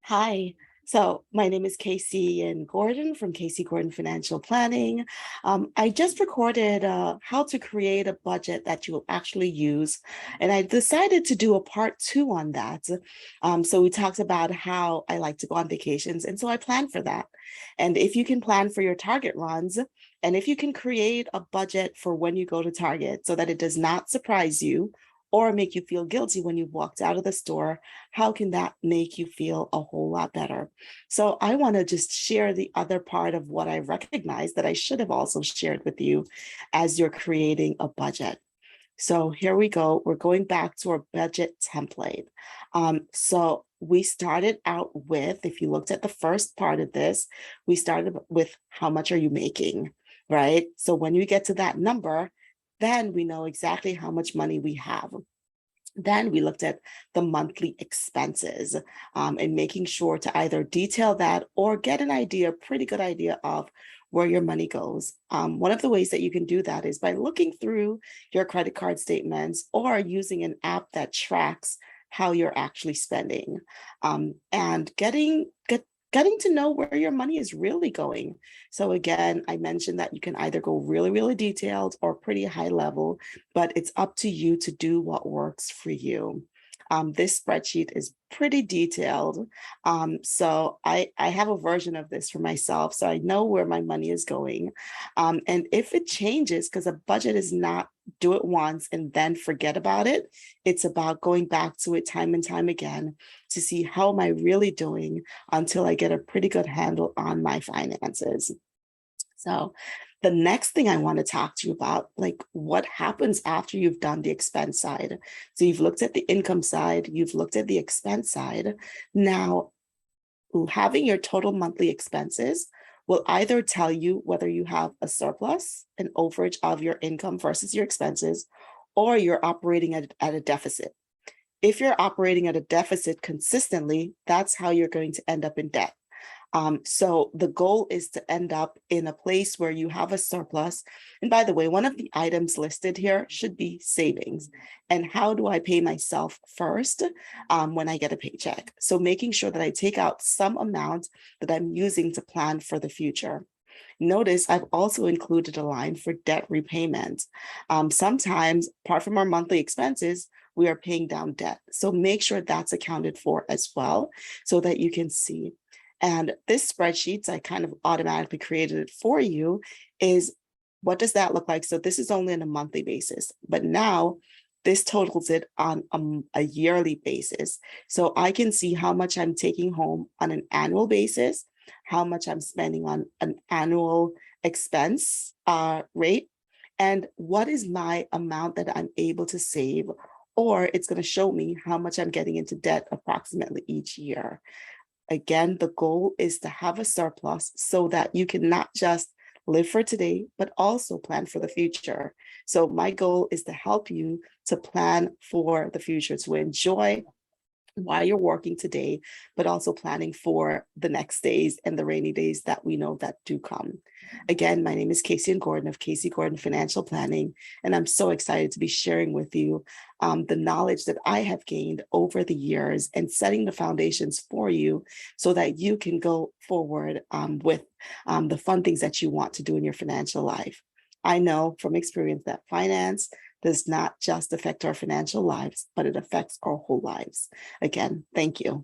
Hi. So my name is Kaysi and Gordon from Kaysi Gordon Financial Planning. I just recorded how to create a budget that you will actually use, and I decided to do a part two on that. So we talked about how I like to go on vacations, and so I planned for that. And if you can plan for your Target runs, and if you can create a budget for when you go to Target so that it does not surprise you or make you feel guilty when you walked out of the store, how can that make you feel a whole lot better? So I want to just share the other part of what I recognize that I should have also shared with you as you're creating a budget. So here we go. We're going back to our budget template. So we started out with, if you looked at the first part of this, we started with how much are you making, right? So when you get to that number, then we know exactly how much money we have. Then we looked at the monthly expenses and making sure to either detail that or get an idea, a pretty good idea of where your money goes. One of the ways that you can do that is by looking through your credit card statements or using an app that tracks how you're actually spending and getting to know where your money is really going. So again, I mentioned that you can either go really, really detailed or pretty high level, but it's up to you to do what works for you. This spreadsheet is pretty detailed. So I have a version of this for myself, so I know where my money is going. And if it changes, because a budget is not do it once and then forget about it, it's about going back to it time and time again to see how am I really doing until I get a pretty good handle on my finances. So the next thing I want to talk to you about, like what happens after you've done the expense side. So you've looked at the income side, you've looked at the expense side. Now, having your total monthly expenses will either tell you whether you have a surplus, an overage of your income versus your expenses, or you're operating at a deficit. If you're operating at a deficit consistently, that's how you're going to end up in debt. So the goal is to end up in a place where you have a surplus. And by the way, one of the items listed here should be savings. And how do I pay myself first when I get a paycheck? So making sure that I take out some amount that I'm using to plan for the future. Notice I've also included a line for debt repayment. Sometimes, apart from our monthly expenses, we are paying down debt. So make sure that's accounted for as well so that you can see. And this spreadsheet, I kind of automatically created it for you, is what does that look like? So this is only on a monthly basis, but now this totals it on a yearly basis. So I can see how much I'm taking home on an annual basis, how much I'm spending on an annual expense rate, and what is my amount that I'm able to save, or it's going to show me how much I'm getting into debt approximately each year. Again, the goal is to have a surplus so that you can not just live for today, but also plan for the future. So my goal is to help you to plan for the future, to enjoy while you're working today, but also planning for the next days and the rainy days that we know that do come. Again, my name is Kaysian Gordon of Kaysi Gordon Financial Planning, and I'm so excited to be sharing with you the knowledge that I have gained over the years and setting the foundations for you so that you can go forward with the fun things that you want to do in your financial life. I know from experience that finance does not just affect our financial lives, but it affects our whole lives. Again, thank you.